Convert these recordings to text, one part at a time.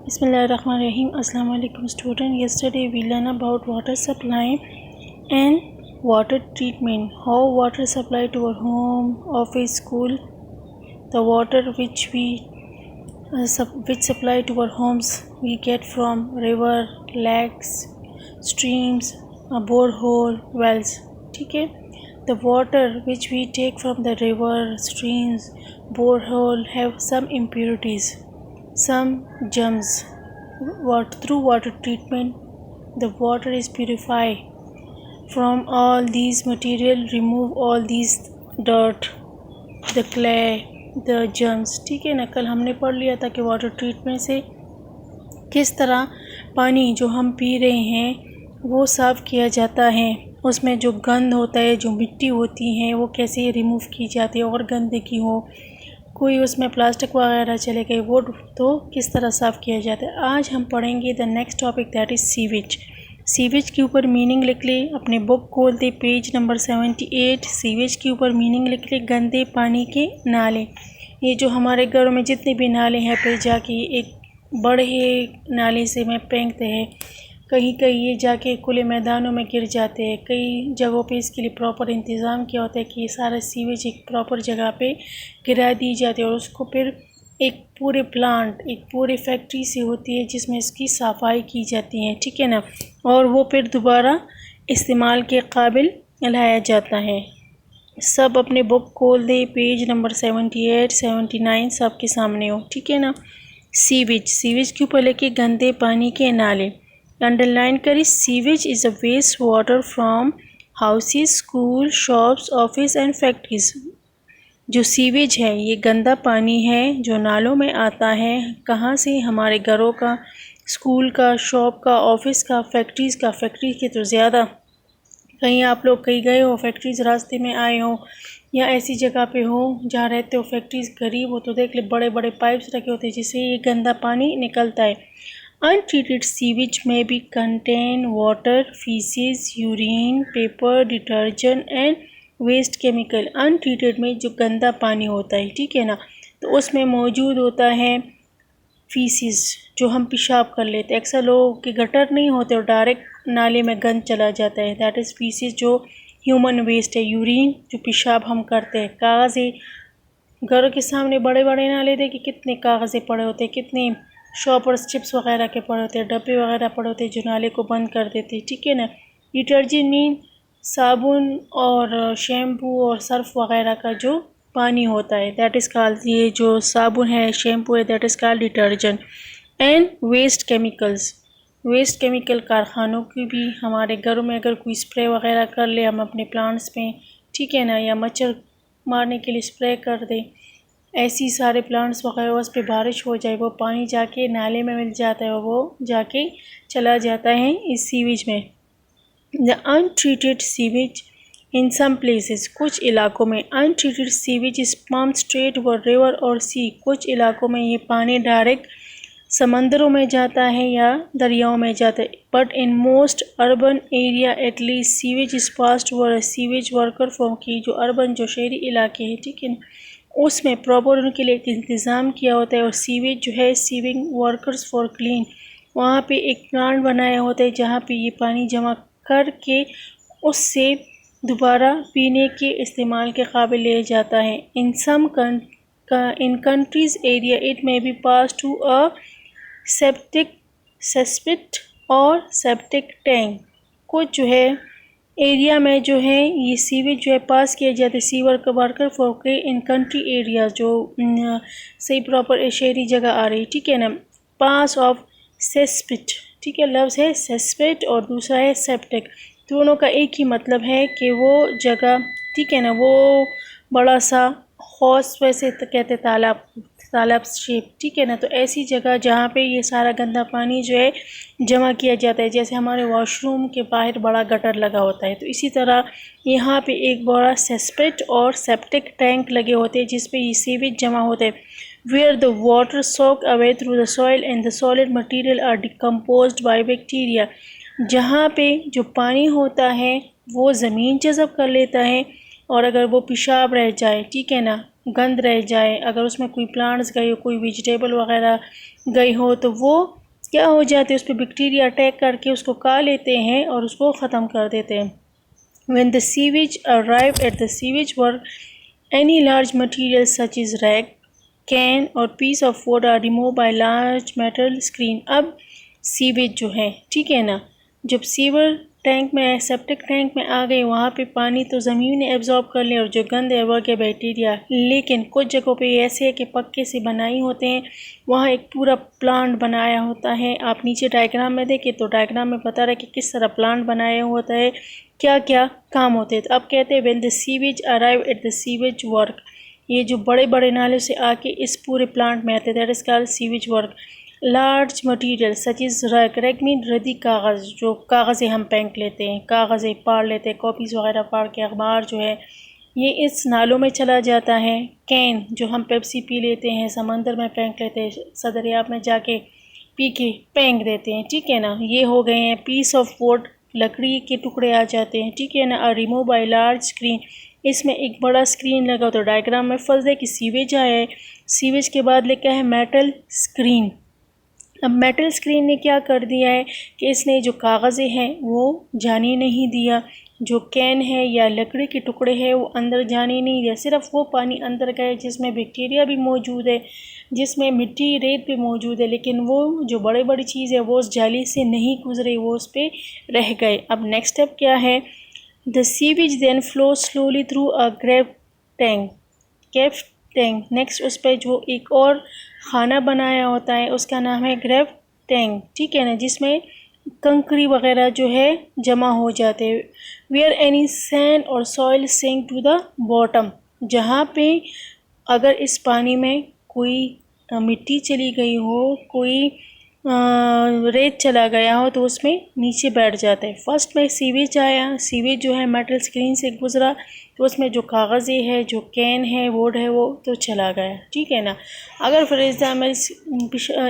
Bismillahirrahmanirrahim. Assalamu alaikum student. Yesterday we learned about water supply and water treatment. How water supply to our home, office, school. The water which supply to our homes we get from river, lakes, streams, a borehole, wells. ठीक है. The water which we take from the river, streams, borehole have some impurities, some germs. Through water treatment, the water is purified from all these material, remove all these dirt, the clay, the germs. ठीक है ना. कल हमने पढ़ लिया था कि water treatment से किस तरह पानी जो हम पी रहे हैं वो साफ़ किया जाता है, उसमें जो गंद होता है, जो मिट्टी होती है, वो कैसे रिमूव की जाती है, और गंदगी हो, कोई उसमें प्लास्टिक वगैरह चले गए, वो तो किस तरह साफ़ किया जाता है. आज हम पढ़ेंगे the next topic, that is sewage. Sewage के ऊपर मीनिंग लिख ले, अपने बुक खोल दे, पेज नंबर 78. सीवेज के ऊपर मीनिंग लिख ले, गंदे पानी के नाले. ये जो हमारे घरों में जितने भी नाले हैं, फिर जाके एक बड़े नाले से में फेंकते हैं, कहीं कहीं ये जाके खुले मैदानों में गिर जाते हैं. कई जगहों पे इसके लिए प्रॉपर इंतज़ाम किया होता है कि ये सारा सीवेज एक प्रॉपर जगह पे गिरा दी जाती है, और उसको फिर एक पूरे प्लांट, एक पूरी फैक्ट्री से होती है जिसमें इसकी सफाई की जाती है. ठीक है ना. और वो फिर दोबारा इस्तेमाल के काबिल लाया जाता है. सब अपने बुक खोल दे, पेज नंबर 78, 79 सब के सामने हो. ठीक है ना. सीवेज, सीवेज के ऊपर लेके गंदे पानी के नाले. अंडरलाइन करें, sewage is a waste water from houses, school, shops, office and factories. जो सीवेज है ये गंदा पानी है जो नालों में आता है. कहाँ से? हमारे घरों का, स्कूल का, शॉप का, ऑफिस का, फैक्ट्रीज़ का. फैक्ट्री के तो ज़्यादा, कहीं आप लोग कहीं गए हो, फैक्ट्रीज़ रास्ते में आए हो, या ऐसी जगह पे हो जहाँ रहते हो, फैक्ट्रीज़ करीब हो, तो देख ले बड़े बड़े पाइप्स रखे होते हैं जिससे ये गंदा पानी निकलता है. Untreated sewage may be contain water, feces, urine, paper, detergent and waste chemical. Untreated में जो गंदा पानी होता है, ठीक है ना, तो उसमें मौजूद होता है फीसिस, जो हम पेशाब कर लेते हैं. अक्सर लोगों के गटर नहीं होते और डायरेक्ट नाले में गंद चला जाता है, दैट इज़ फीसिस जो ह्यूमन वेस्ट है. यूरिन जो पेशाब हम करते हैं. कागज़े, घरों के सामने बड़े बड़े नाले देखिए कितने कागज़े पड़े होते हैं, कितने शॉपर्स चिप्स वगैरह के पड़े होते हैं, डब्बे वगैरह पड़े होते हैं जो नाले को बंद कर देते हैं. ठीक है ना. डिटर्जेंट मीन साबुन और शैम्पू और सर्फ वगैरह का जो पानी होता है, दैट इज़ कॉल्ड, ये जो साबुन है, शैम्पू है, that is called detergent. And waste chemicals, waste chemical कारखानों की भी हमारे घरों में अगर कोई स्प्रे वगैरह कर ले हम अपने प्लांट्स में, ठीक है ना, या मच्छर मारने के लिए स्प्रे कर दें, ऐसी सारे प्लांट्स वगैरह उस पर बारिश हो जाए, वो पानी जाके नाले में मिल जाता है और वो जाके चला जाता है इस सीवेज में. The untreated sewage in some places, कुछ इलाकों में untreated sewage is pumped straight व रिवर और सी. कुछ इलाकों में ये पानी डायरेक्ट समंदरों में जाता है या दरियाओं में जाता है. But in most urban area at least sewage is passed were sewage worker form की. जो अर्बन, जो शहरी इलाके हैं, ठीक है ना, उसमें प्रॉपर उनके लिए एक इंतज़ाम किया होता है. और सीवेज जो है, सीविंग वर्कर्स फॉर क्लीन, वहाँ पे एक प्लांट बनाया होता है जहाँ पे ये पानी जमा करके उससे दोबारा पीने के इस्तेमाल के काबिल ले जाता है. In some in countries area it may be pass to a septic cesspit और सेप्टिक टैंक. कुछ जो है एरिया में जो है ये सीवेज जो है पास किया जाता है सीवर का वर्कर फॉर के इन कंट्री एरिया, जो सही प्रॉपर शहरी जगह आ रही. ठीक है ना. पास ऑफ सेस्पिट, ठीक है, लफ्ज़ है सेस्पिट और दूसरा है सेप्टिक. दोनों का एक ही मतलब है कि वो जगह, ठीक है ना, वो बड़ा सा हौस, वैसे तो कहते तालाब, तालाब शेप. ठीक है ना. तो ऐसी जगह जहाँ पे ये सारा गंदा पानी जो है जमा किया जाता है, जैसे हमारे वॉशरूम के बाहर बड़ा गटर लगा होता है, तो इसी तरह यहाँ पे एक बड़ा सेस्पेट और सेप्टिक टैंक लगे होते हैं जिस पे ये सीवेज जमा होते हैं. Where the water soak away through the soil and the solid material are decomposed by bacteria. जहाँ पे जो पानी होता है वो ज़मीन जज़ब कर लेता है, और अगर वो पेशाब रह जाए, ठीक है ना, गंद रह जाए, अगर उसमें कोई प्लांट्स गए, कोई वेजिटेबल वगैरह गई हो तो वो क्या हो जाते हैं, उस पर बैक्टीरिया अटैक करके उसको खा लेते हैं और उसको ख़त्म कर देते हैं। When the sewage arrive at the sewage work, any large material such as rag, can or piece of wood are removed by large metal screen। अब सीवेज जो है, ठीक है ना, जब सीवर टैंक में, सेप्टिक टैंक में आ गए, वहाँ पे पानी तो ज़मीन ने एब्जॉर्ब कर लिया और जो गंद है वो के बैक्टीरिया। लेकिन कुछ जगहों पे ऐसे है कि पक्के से बनाई होते हैं, वहाँ एक पूरा प्लांट बनाया होता है। आप नीचे डायग्राम में देखें तो डायग्राम में बता रहा है कि किस तरह प्लांट बनाया होता है, क्या क्या काम होते हैं। तो अब कहते हैं when the sewage arrive at the sewage work, ये जो बड़े बड़े नाले से आके इस पूरे प्लांट में आते हैं, that is called sewage work. Large material such is rack, rack mean रद्दी कागज़, जो कागज़ें हम फेंक लेते हैं, कागज़ें फाड़ लेते हैं, कॉपीज़ वगैरह फाड़ के, अखबार जो है ये इस नालों में चला जाता है। कैन जो हम पेप्सी पी लेते हैं, समंदर में फेंक लेते हैं, सदरियाब में जाके पी के फेंक देते हैं, ठीक है ना, ये हो गए हैं। पीस ऑफ वुड, लकड़ी के टुकड़े आ जाते हैं, ठीक है ना। रिमूव बाय लार्ज स्क्रीन, इसमें एक बड़ा स्क्रीन लगा, तो डायग्राम में फर्ज है कि सीवेज आया है, सीवेज के बाद लिखा है मेटल स्क्रीन। अब मेटल स्क्रीन ने क्या कर दिया है कि इसने जो कागज़ें हैं वो जाने नहीं दिया, जो कैन है या लकड़ी के टुकड़े हैं वो अंदर जाने नहीं दिया, सिर्फ वो पानी अंदर गए जिसमें बैक्टीरिया भी मौजूद है, जिसमें मिट्टी रेत भी मौजूद है, लेकिन वो जो बड़ी बड़ी चीज़ है वो उस जाली से नहीं गुजरे, वो उस पर रह गए। अब नेक्स्ट स्टेप क्या है, the sewage then flow slowly through a grave tank, केफ टैंक। नेक्स्ट उस पर जो एक और खाना बनाया होता है उसका नाम है ग्रेव टैंक, ठीक है ना, जिसमें कंकरी वगैरह जो है जमा हो जाते हैं। वेयर एनी सैंड और soil sink to the bottom, जहाँ पे अगर इस पानी में कोई मिट्टी चली गई हो, कोई रेत चला गया हो, तो उसमें नीचे बैठ जाता है। फर्स्ट में सीवेज आया, सीवेज जो है मेटल स्क्रीन से गुजरा, तो उसमें जो कागज़े है, जो कैन है, वुड है, वो तो चला गया, ठीक है ना। अगर फॉर एग्जाम्पल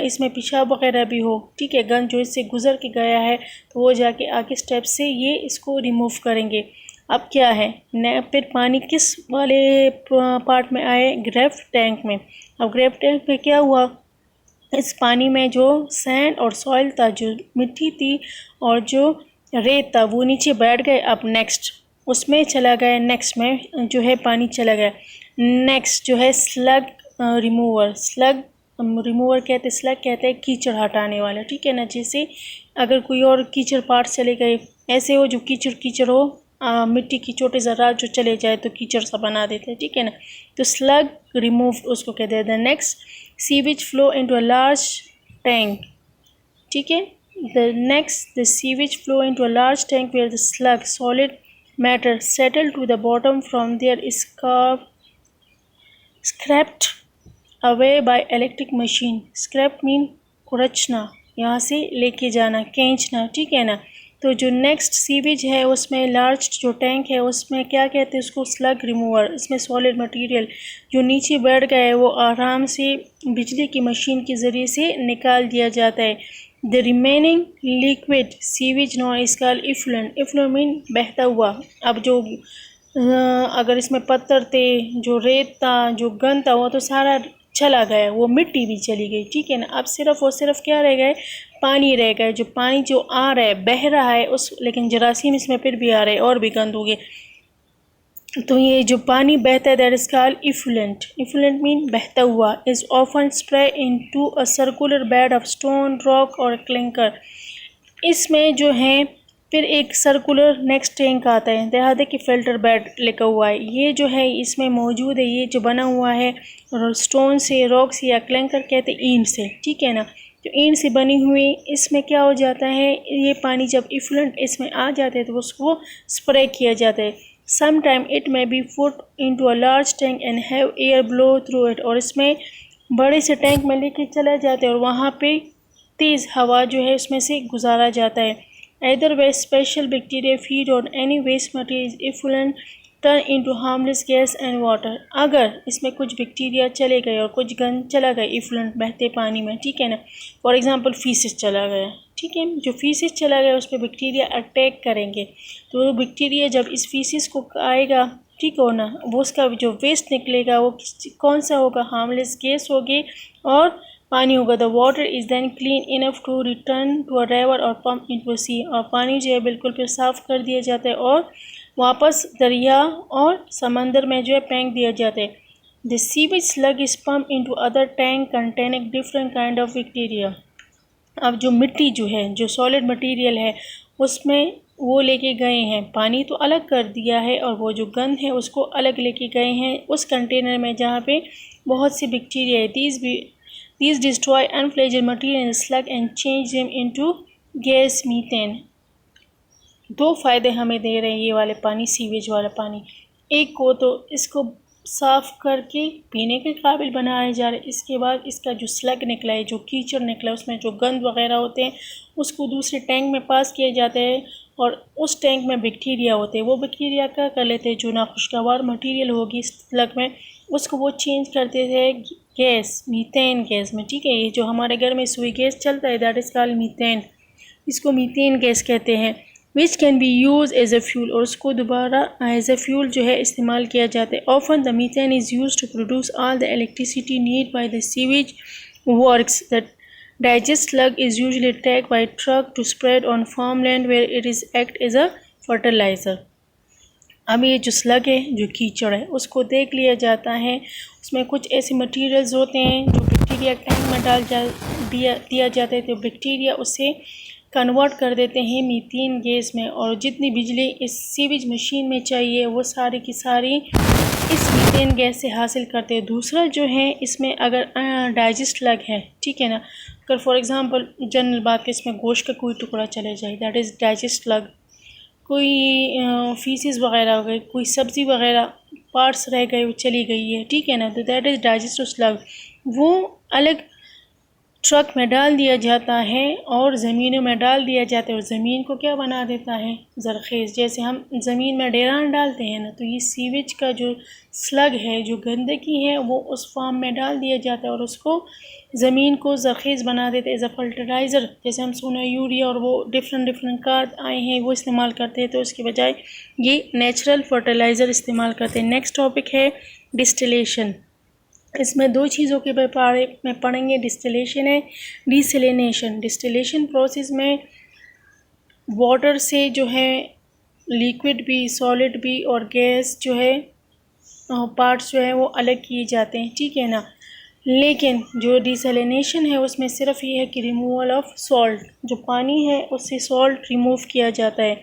इसमें पेशाब वगैरह भी हो, ठीक है, गंद जो इससे गुजर के गया है, तो वो जाके आगे स्टेप से ये इसको रिमूव करेंगे। अब क्या है न, फिर पानी किस वाले पार्ट में आए, ग्रेव टैंक में। अब ग्रेव टैंक में क्या हुआ, इस पानी में जो सैंड और सॉइल था, जो मिट्टी थी और जो रेत था, वो नीचे बैठ गए। अब नेक्स्ट उसमें चला गया, नेक्स्ट में जो है पानी चला गया। नेक्स्ट जो है स्लग रिमूवर, स्लग रिमूवर कहते, स्लग कहते हैं कीचड़ हटाने वाला, ठीक है ना। जैसे अगर कोई और कीचड़ पार्ट चले गए, ऐसे हो जो कीचड़ कीचड़ हो, मिट्टी की छोटे ज़रात जो चले जाए तो कीचड़ सा बना देते हैं, ठीक है ना। तो स्लग रिमूव उसको कहते हैं। Next sewage flow into a large tank, ठीक है। The next the sewage flow into a large tank where the slug solid matter settle to the bottom from there scraped away by electric machine. Scrap mean कुचलना, यहाँ से लेके जाना, खींचना, ठीक है ना। तो जो नेक्स्ट सीवेज है उसमें लार्ज जो टैंक है उसमें क्या कहते हैं उसको, स्लग रिमूवर। इसमें सॉलिड मटेरियल जो नीचे बैठ गया है वो आराम से बिजली की मशीन के ज़रिए से निकाल दिया जाता है। The remaining liquid sewage non is called effluent, effluent mean बहता हुआ। अब जो अगर इसमें पत्थर थे, जो रेत था, जो गंद था, वो तो सारा चला गया, वो मिट्टी भी चली गई, ठीक है ना। अब सिर्फ और सिर्फ क्या रह गए, पानी रह गए। जो पानी जो आ रहा है, बह रहा है उस, लेकिन जरासीम इसमें फिर भी आ रहे हैं और भी गंद हो गए। तो ये जो पानी बहता है that is called effluent. Effluent mean बहता हुआ। Is often spray into a circular bed of stone, rock और क्लिंकर। इसमें जो है फिर एक सर्कुलर नेक्स्ट टैंक आता है, देखा कि फ़िल्टर बेड लिखा हुआ है, ये जो है इसमें मौजूद है, ये जो बना हुआ है स्टोन से, रॉक से या क्लिंकर कहते हैं ईंट से, ठीक है ना। तो ईंट से बनी हुई इसमें क्या हो जाता है, ये पानी जब इफ्लुएंट इसमें आ जाते हैं तो उसको स्प्रे किया जाता है। Some time it may be put into a large tank and have air blow through it, और इसमें बड़े से टैंक में लेके चला जाता है और वहाँ पे तेज़ हवा जो है उसमें से गुजारा जाता है। Either way, special bacteria feed on any waste material effluent turn into harmless gas and water। अगर इसमें कुछ बैक्टीरिया चले गए और कुछ गंद चला गया इफ्लुएंट बहते पानी में, ठीक है ना। फॉर एग्जांपल फीसिस चला गया, ठीक है, जो फीसिस चला गया उस पर बैक्टीरिया अटैक करेंगे, तो वो बैक्टीरिया जब इस फीसिस को आएगा, ठीक हो ना, वो उसका जो वेस्ट निकलेगा वो कौन सा होगा, हार्मलेस गैस होगी और पानी होगा। The water is then clean enough to return to a river और पम्प इनटू सी, और पानी जो है बिल्कुल फिर साफ़ कर दिया जाता है और वापस दरिया और समंदर में जो है फेंक दिया जाता है। The sewage slug is pump into other tank containing different kind of bacteria. अब जो मिट्टी जो है, जो सॉलिड मटेरियल है, उसमें वो लेके गए हैं, पानी तो अलग कर दिया है और वो जो गंद है उसको अलग लेके गए हैं उस कंटेनर में जहाँ पे बहुत सी बैक्टीरिया है। These destroy unfledged material in slug and change them into gas methane। दो फ़ायदे हमें दे रहे हैं ये वाले पानी, सीवेज वाला पानी। एक को तो इसको साफ़ करके पीने के काबिल बनाया जा रहा है, इसके बाद इसका जो स्लग निकला है, जो कीचड़ निकला है, उसमें जो गंद वगैरह होते हैं उसको दूसरे टैंक में पास किया जाता है और उस टैंक में बैक्टीरिया होते हैं। वो बैक्टीरिया क्या कर लेते हैं, जो नाखुशगवार मटीरियल होगी स्लग में उसको वो चेंज करते थे गैस, मीथेन गैस में। ठीक है, ये जो हमारे घर में सुई गैस चलता है दैट इज़ कॉल्ड मीथेन, इसको मीथेन गैस कहते हैं। Which can be use as a fuel, और उसको दोबारा एज अ फ्यूल जो है इस्तेमाल किया जाता है। Often the methane is use to produce all the electricity need by the sewage works. द digest slug is usually taken by truck to spread on farmland where it is act as a fertilizer। अब ये जो slug है, जो कीचड़ है, उसको देख लिया जाता है, उसमें कुछ ऐसे मटेरियल्स होते हैं जो बैक्टीरिया टैंक में दिया जाता है, तो बैक्टीरिया उसे कन्वर्ट कर देते हैं मीथेन गैस में, और जितनी बिजली इस सीवेज मशीन में चाहिए वो सारी की सारी इस मीथेन गैस से हासिल करते हैं। दूसरा जो है, इसमें अगर डाइजेस्ट लग है, ठीक है ना, अगर फॉर एग्ज़ाम्पल जनरल बात के इसमें गोश्त का कोई टुकड़ा चले जाए दैट इज़ डाइजेस्ट लग, कोई फीसिस वगैरह हो गई, कोई सब्ज़ी वगैरह पार्ट्स रह गए वो चली गई है, ठीक है ना, तो दैट इज़ डाइजेस्ट स्लग। वो अलग ट्रक में डाल दिया जाता है और ज़मीनों में डाल दिया जाता है, और ज़मीन को क्या बना देता है, ज़रख़ेज़। जैसे हम ज़मीन में डेरान डालते हैं ना, तो ये सीवेज का जो स्लग है, जो गंदगी है, वो उस फार्म में डाल दिया जाता है और उसको ज़मीन को ज़रख़ेज़ बना देते हैं एज अ फर्टिलाइज़र। जैसे हम सुना यूरिया और वो डिफरेंट खाद आए हैं वो इस्तेमाल करते हैं, तो उसके बजाय ये नेचुरल फर्टिलाइज़र इस्तेमाल करते हैं। नेक्स्ट टॉपिक है डिस्टिलेशन। इसमें दो चीज़ों के बारे में पढ़ेंगे, डिस्टिलेशन है डिसैलिनेशन। डिस्टिलेशन प्रोसेस में वाटर से जो है लिक्विड भी, सॉलिड भी और गैस जो है पार्ट्स जो है वो अलग किए जाते हैं, ठीक है ना। लेकिन जो डिसैलिनेशन है उसमें सिर्फ ये है कि रिमूवल ऑफ सॉल्ट, जो पानी है उससे सॉल्ट रिमूव किया जाता है।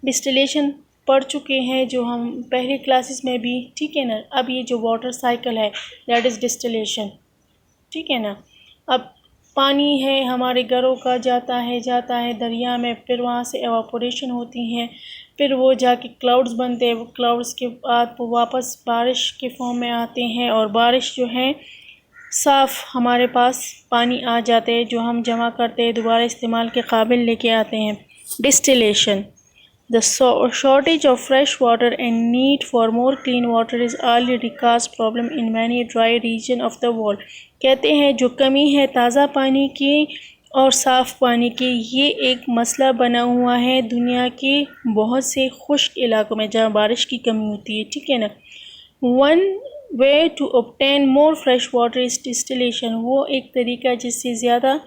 डिस्टिलेशन पढ़ चुके हैं जो हम पहले क्लासेस में भी, ठीक है ना। अब ये जो वाटर साइकिल है दैट इज़ डिस्टिलेशन, ठीक है ना। अब पानी है हमारे घरों का जाता है दरिया में, फिर वहाँ से एवापोरेशन होती है, फिर वो जाके क्लाउड्स बनते हैं, वो क्लाउड्स के बाद वो वापस बारिश के फॉर्म में आते हैं, और बारिश जो है साफ़ हमारे पास पानी आ जाते हैं जो हम जमा करते हैं, दोबारा इस्तेमाल के काबिल लेके आते हैं। Distillation, the shortage of fresh water and need for more clean water is already caused problem in many dry region of the world। कहते हैं जो कमी है ताज़ा पानी की और साफ़ पानी की, ये एक मसला बना हुआ है दुनिया के बहुत से खुश्क इलाकों में जहाँ बारिश की कमी होती है, ठीक है ना। One way to obtain more fresh water is distillation। वो एक तरीका जिससे ज़्यादा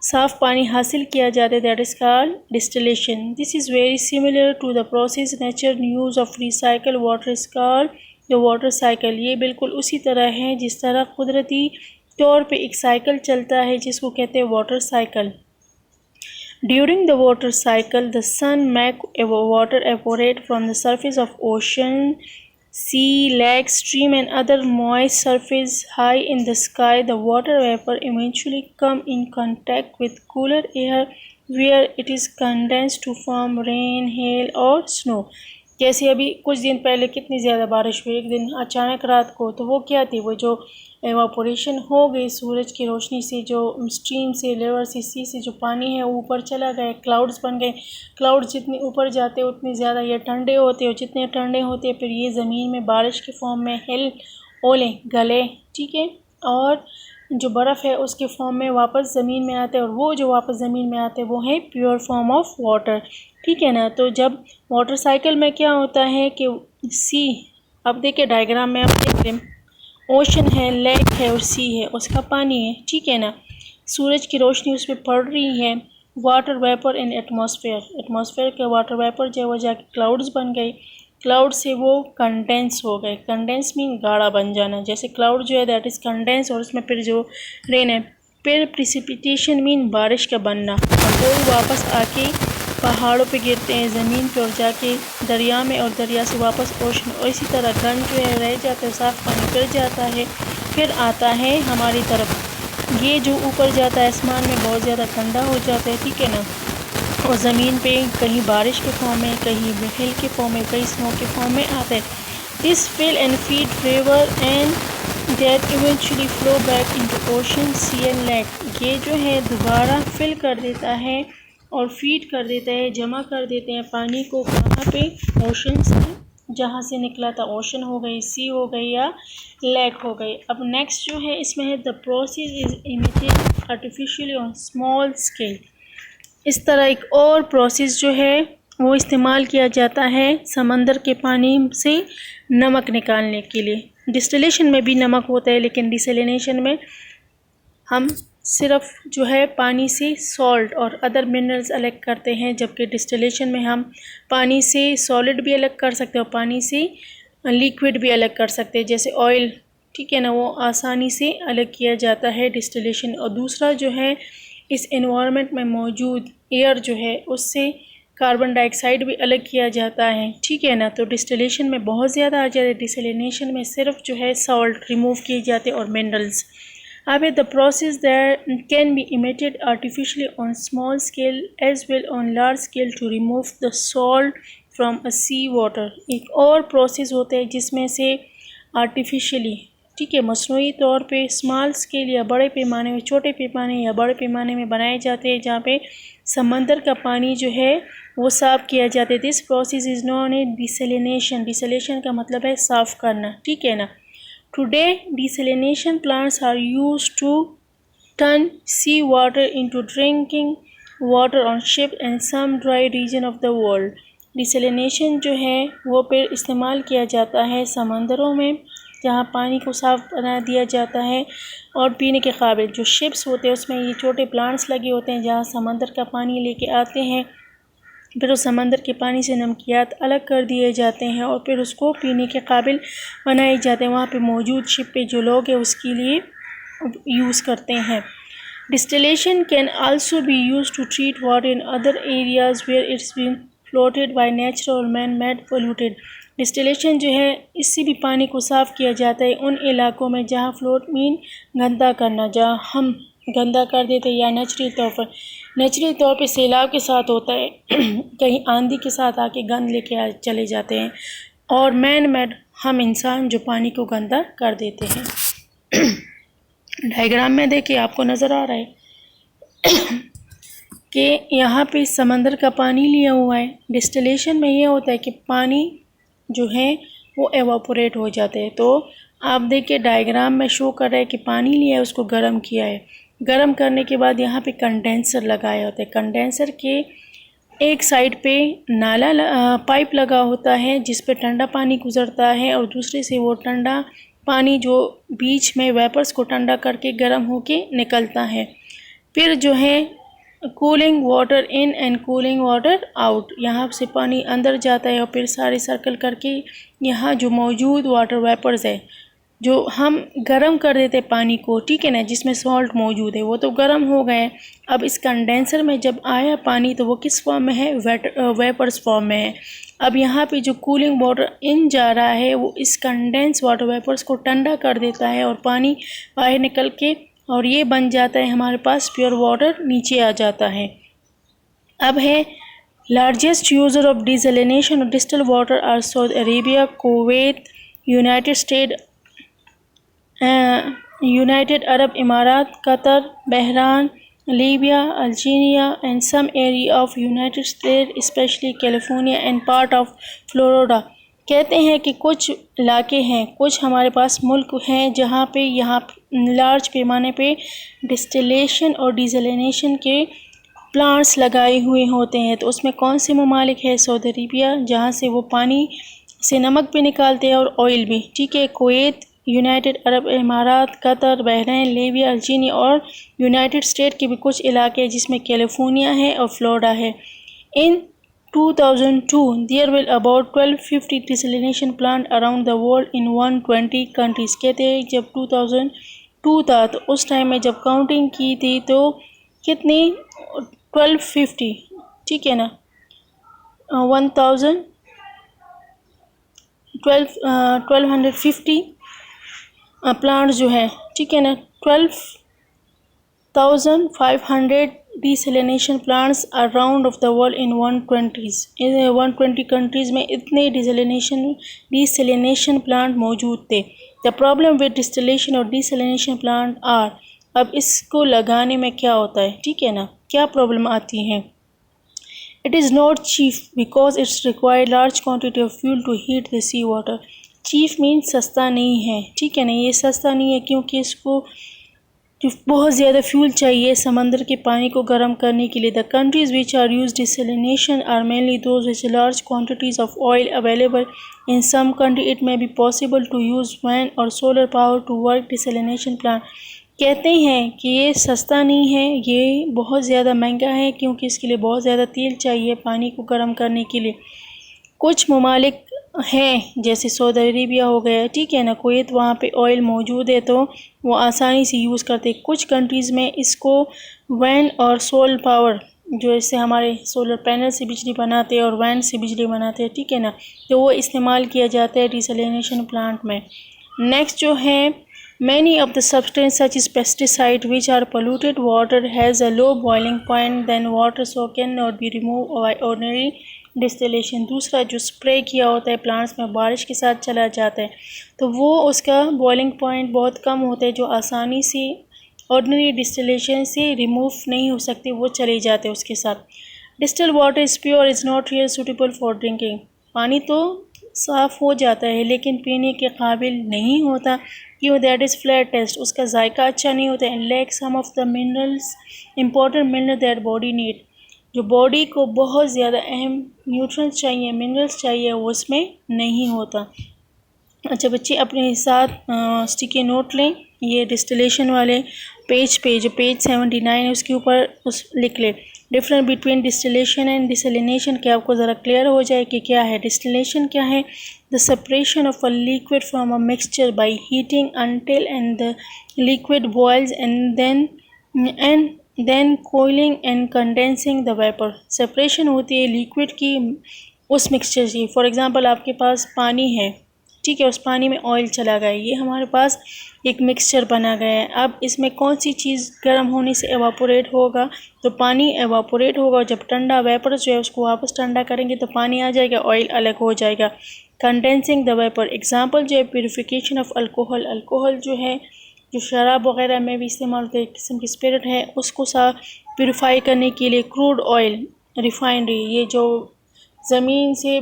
साफ़ पानी हासिल किया जाता है, that is called distillation. This is very similar to the process nature use of recycle water is called the water cycle. ये बिल्कुल उसी तरह है जिस तरह कुदरती तौर पे एक साइकिल चलता है जिसको कहते हैं water cycle. During the water cycle the sun make water evaporate from the surface of ocean, sea, lake, stream and other moist surface high in the sky. The water vapor eventually come in contact with cooler air where it is condensed to form rain, hail और snow। जैसे अभी कुछ दिन पहले कितनी ज़्यादा बारिश हुई, एक दिन अचानक रात को, तो वो क्या थी, वो जो एवापोरेशन हो गई सूरज की रोशनी से, जो स्ट्रीम से, लेवर से, सी से जो पानी है ऊपर चला गया, क्लाउड्स बन गए। क्लाउड्स जितने ऊपर जाते उतने ज़्यादा ये ठंडे होते, और जितने ठंडे होते फिर ये ज़मीन में बारिश के फॉर्म में हिल, ओले, गले, ठीक है, और जो बर्फ़ है उसके फॉर्म में वापस ज़मीन में आते हैं, और वो जो वापस ज़मीन में आते हैं वो है प्योर फॉर्म ऑफ वाटर, ठीक है ना। तो जब वाटर साइकिल में क्या होता है कि सी, अब देखिए डायग्राम में आप देख रहे हैं, ओशन है, लेक है और सी है, उसका पानी है, ठीक है ना। सूरज की रोशनी उस पर पड़ रही है। वाटर वेपर इन एटमॉस्फेयर के वाटर वेपर जो है वो जाके क्लाउड्स बन गए, क्लाउड से वो कंडेंस हो गए। कंडेंस मीन गाढ़ा बन जाना, जैसे क्लाउड जो है दैट इज़ कंडेंस और उसमें फिर जो रेन है। फिर प्रिसिपिटेशन मीन बारिश का बनना, और वो वापस आके पहाड़ों पे गिरते हैं, ज़मीन पे, और जाके दरिया में, और दरिया से वापस ओशन, और इसी तरह गन जो है रह जाता है, साफ़ पानी फिर जाता है, फिर आता है हमारी तरफ। ये जो ऊपर जाता है आसमान में बहुत ज़्यादा ठंडा हो जाता है, ठीक है ना, और ज़मीन पे कहीं बारिश के फॉर्म में, कहीं हिल के फॉर्म में, कहीं स्नो के फॉर्म में आता है। This fill and feed river and that eventually flow back into ocean, sea and lake. ये जो है दोबारा फिल कर देता है और फीड कर देता है, जमा कर देते हैं पानी को, कहाँ पे, ओशन से, जहाँ से निकला था, ओशन हो गई, सी हो गई या लेक हो गई। अब नेक्स्ट जो है इसमें है the process is emitted artificially on small scale. इस तरह एक और प्रोसेस जो है वो इस्तेमाल किया जाता है समंदर के पानी से नमक निकालने के लिए। डिस्टिलेशन में भी नमक होता है, लेकिन डिसैलिनेशन में हम सिर्फ जो है पानी से सॉल्ट और अदर मिनरल्स अलग करते हैं, जबकि डिस्टिलेशन में हम पानी से सॉलिड भी अलग कर सकते हैं और पानी से लिक्विड भी अलग कर सकते हैं, जैसे ऑयल, ठीक है ना, वो आसानी से अलग किया जाता है डिस्टिलेशन। और दूसरा जो है इस एनवायरनमेंट में मौजूद एयर जो है उससे कार्बन डाइऑक्साइड भी अलग किया जाता है, ठीक है ना। तो डिस्टिलेशन में बहुत ज़्यादा आ जाता है, डिसैलिनेशन में सिर्फ जो है सॉल्ट रिमूव किए जाते हैं और मिनरल्स। अब the process that can be imitated artificially on small scale as well on large scale to remove the salt from a sea water. एक और प्रोसेस होता है जिसमें से आर्टिफिशियली, ठीक है, मसनूई तौर पे स्मॉल स्केल या बड़े पैमाने में, छोटे पैमाने या बड़े पैमाने में बनाए जाते हैं, जहाँ पे समंदर का पानी जो है वो साफ़ किया जाता है। This process is known as desalination. Desalination का मतलब है साफ़ करना, ठीक है ना। Today desalination plants are used to turn sea water into drinking water on ship and some dry region of the world. Desalination जो है वो फिर इस्तेमाल किया जाता है समंदरों में, जहाँ पानी को साफ़ बना दिया जाता है और पीने के काबिल। जो शिप्स होते हैं उसमें ये छोटे प्लांट्स लगे होते हैं, जहाँ समंदर का पानी लेके आते हैं, फिर उस समंदर के पानी से नमकियात अलग कर दिए जाते हैं और फिर उसको पीने के काबिल बनाए जाते हैं। वहाँ पे मौजूद शिप पे जो लोग हैं उसके लिए यूज़ करते हैं। Distillation can also be use to treat water in other areas where it's been floated by natural और मैन मेड पोल्यूटेड। डिस्टिलेशन जो है इससे भी पानी को साफ़ किया जाता है उन इलाकों में जहाँ फ्लोट मीन गंदा करना, जहाँ हम गंदा कर देते हैं, या नेचुरल तौर पे सैलाब के साथ होता है कहीं आंधी के साथ आके गंद लेके चले जाते हैं, और मैन मेड हम इंसान जो पानी को गंदा कर देते हैं। डायग्राम में देखिए आपको नज़र आ रहा है कि यहाँ पे समंदर का पानी लिया हुआ है। डिस्टिलेशन में ये होता है कि पानी जो है वो एवापोरेट हो जाते हैं। तो आप देखिए डायग्राम में शो कर रहा है कि पानी लिया है, उसको गर्म किया है, गर्म करने के बाद यहाँ पे कंडेंसर लगाया होता है। कंडेंसर के एक साइड पे पाइप लगा होता है जिस पे ठंडा पानी गुजरता है, और दूसरे से वो ठंडा पानी जो बीच में वेपर्स को ठंडा करके गर्म होके निकलता है। फिर जो है cooling water in and cooling water out, यहाँ से पानी अंदर जाता है और फिर सारे सर्कल करके यहाँ जो मौजूद वाटर वेपर्स है जो हम गर्म कर देते हैं पानी को, ठीक है ना, जिसमें सॉल्ट मौजूद है, वो तो गर्म हो गए। अब इस कंडेंसर में जब आया पानी तो वो किस फॉर्म में है, वेपर्स फॉर्म में है। अब यहाँ पे जो कूलिंग वाटर इन जा रहा है वो इस कंडेंस वाटर वेपर्स को ठंडा कर देता है और पानी बाहर निकल के, और ये बन जाता है हमारे पास प्योर वाटर, नीचे आ जाता है। अब है लार्जेस्ट यूज़र ऑफ डिसैलिनेशन और distil water are Saudi Arabia, Kuwait, United Arab Emirates, Qatar, Bahrain, Libya, Algeria and some area of United State specially California and part of Florida. कहते हैं कि कुछ इलाके हैं, कुछ हमारे पास मुल्क हैं जहाँ पे यहाँ लार्ज पैमाने पे डिस्टिलेशन और डिसैलिनेशन के प्लांट्स लगाए हुए होते हैं। तो उसमें कौन से ममालिक है, सऊदी अरेबिया जहाँ से वो पानी से नमक भी निकालते हैं और ऑयल भी, ठीक है, Kuwait, United Arab Emirates, Qatar, Bahrain, Libya, Algeria और यूनाइटेड स्टेट के भी कुछ इलाके हैं जिसमें कैलिफोर्निया है और फ्लोरिडा है। इन 2002 there were about 1250 desalination plant around the world in 120 countries। कहते हैं जब 2002 था तो उस टाइम में जब काउंटिंग की थी तो कितनी 1250, ठीक है ना, 1250 प्लांट जो है, ठीक है ना, 12,500 desalination plants around of the world in 120 countries में इतने डिसलिनेशन प्लांट मौजूद थे। द प्रॉब्लम विद डिस्टिलेशन और डिसलिनेशन प्लांट आर, अब इसको लगाने में क्या होता है, ठीक है ना, क्या प्रॉब्लम आती है। It is not cheap because it's require large quantity of fuel to heat the sea water. Cheap means सस्ता नहीं है, ठीक है ना, ये सस्ता नहीं है क्योंकि इसको बहुत ज़्यादा फ्यूल चाहिए समंदर के पानी को गर्म करने के लिए। The countries which are use desalination are mainly those which large quantities of oil available in some country. It may be possible to use wind और solar power to work desalination plant. कहते हैं कि ये सस्ता नहीं है, ये बहुत ज़्यादा महंगा है क्योंकि इसके लिए बहुत ज़्यादा तेल चाहिए पानी को गर्म करने के लिए। कुछ ममालिक हैं जैसे सऊदी अरेबिया हो गया, ठीक है ना, कुवैत, वहाँ पे ऑयल मौजूद है तो वो आसानी से यूज़ करते हैं। कुछ कंट्रीज़ में इसको विंड और सोलर पावर, जो इससे हमारे सोलर पैनल से बिजली बनाते हैं और विंड से बिजली बनाते हैं, ठीक है ना, तो वो इस्तेमाल किया जाता है डिसलिनेशन प्लांट में। नेक्स्ट जो है, many of the substances such as pesticide which are polluted water has a low boiling point than water so cannot be removed by ordinary distillation। दूसरा जो स्प्रे किया होता है प्लांट्स में बारिश के साथ चला जाता है तो वो उसका बॉइलिंग पॉइंट बहुत कम होता है जो आसानी से ऑर्डिनरी डिस्टिलेशन से रिमूव नहीं हो सकते, वो चले जाते हैं उसके साथ। Distil water is pure is not real suitable for drinking. पानी तो साफ़ हो जाता है लेकिन पीने के काबिल नहीं होता क्यों, दैट इज़ फ्लैट टेस्ट, उसका जायका अच्छा नहीं होता। And lack some of the minerals important mineral that body need, जो बॉडी को बहुत ज़्यादा अहम न्यूट्रिएंट्स चाहिए, मिनरल्स चाहिए, वो उसमें नहीं होता। अच्छा बच्चे अपने साथ स्टिकी नोट लें, ये डिस्टिलेशन वाले पेज पे जो पेज 79 है उसके ऊपर लिख लें difference between distillation and desalination, कि आपको ज़रा क्लियर हो जाए कि क्या है डिस्टिलेशन, क्या है। The separation of a liquid from a mixture by heating until and the liquid boils and then cooling and condensing the vapour. Separation होती है लिक्विड की उस मिक्सचर की। फॉर एग्ज़ाम्पल आपके पास पानी है, ठीक है, उस पानी में ऑयल चला गया, ये हमारे पास एक मिक्सचर बना गया है। अब इसमें कौन सी चीज़ गर्म होने से एवापोरेट होगा, तो पानी एवापोरेट होगा। जब ठंडा वेपर जो है उसको वापस ठंडा करेंगे तो पानी आ जाएगा, ऑयल अलग हो जाएगा। कंडेंसिंग द वेपर, एग्जांपल जो है प्यूरिफिकेशन ऑफ अल्कोहल। अल्कोहल जो है जो शराब वगैरह में भी इस्तेमाल होता है, एक किस्म की स्पिरिट है, उसको प्यूरिफाई करने के लिए। क्रूड ऑयल, रिफाइनरी, ये जो ज़मीन से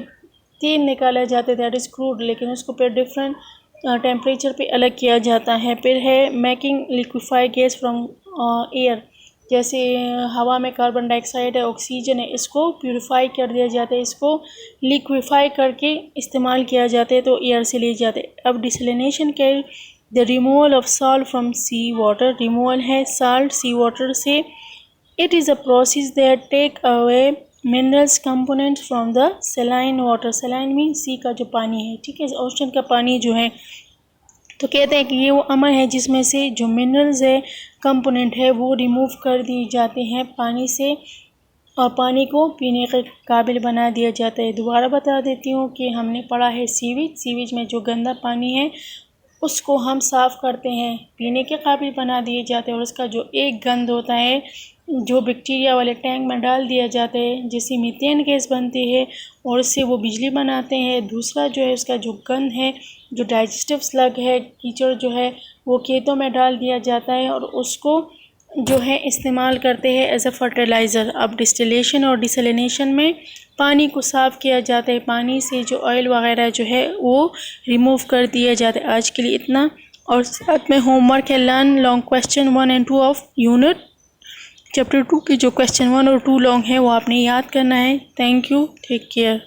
तेल निकाला जाता है दैट इज़ क्रूड, लेकिन उसको फिर डिफरेंट टेम्परेचर पे अलग किया जाता है। फिर है making liquefy gas from air, जैसे हवा में कार्बन डाइऑक्साइड है, ऑक्सीजन है, इसको प्यूरिफाई कर दिया जाता है, इसको लिक्विफाई करके इस्तेमाल किया जाता है तो एयर से ले जाते हैं। अब डिसलिनेशन के the removal of salt from sea water, removal है साल्ट सी वाटर से। It is a process that take away minerals components from the saline water. Saline mean sea का जो पानी है, ठीक है, ओशन का पानी जो है, तो कहते हैं कि ये वो अमल है जिसमें से जो मिनरल्स है कंपोनेंट है वो रिमूव कर दिए जाते हैं पानी से और पानी को पीने के काबिल बना दिया जाता है। दोबारा बता देती हूँ कि हमने पढ़ा है सीवेज, सीवेज में जो गंदा पानी है उसको हम साफ़ करते हैं, पीने के काबिल बना दिए जाते हैं और उसका जो एक गंद होता है जो बैक्टीरिया वाले टैंक में डाल दिया जाता है जिससे मीथेन गैस बनती है और उससे वो बिजली बनाते हैं। दूसरा जो है उसका जो गंद है, जो डाइजेस्टिव स्लग है, कीचड़ जो है, वो खेतों में डाल दिया जाता है और उसको जो है इस्तेमाल करते हैं एज अ फर्टिलाइज़र। अब डिस्टिलेशन और डिसलिनेशन में पानी को साफ़ किया जाता है, पानी से जो ऑयल वगैरह जो है वो रिमूव कर दिया जाता है। आज के लिए इतना, और साथ में होमवर्क है learn long question 1 and 2 of unit chapter 2 के जो क्वेश्चन 1 और 2 लॉन्ग है वो आपने याद करना है। Thank you, take care.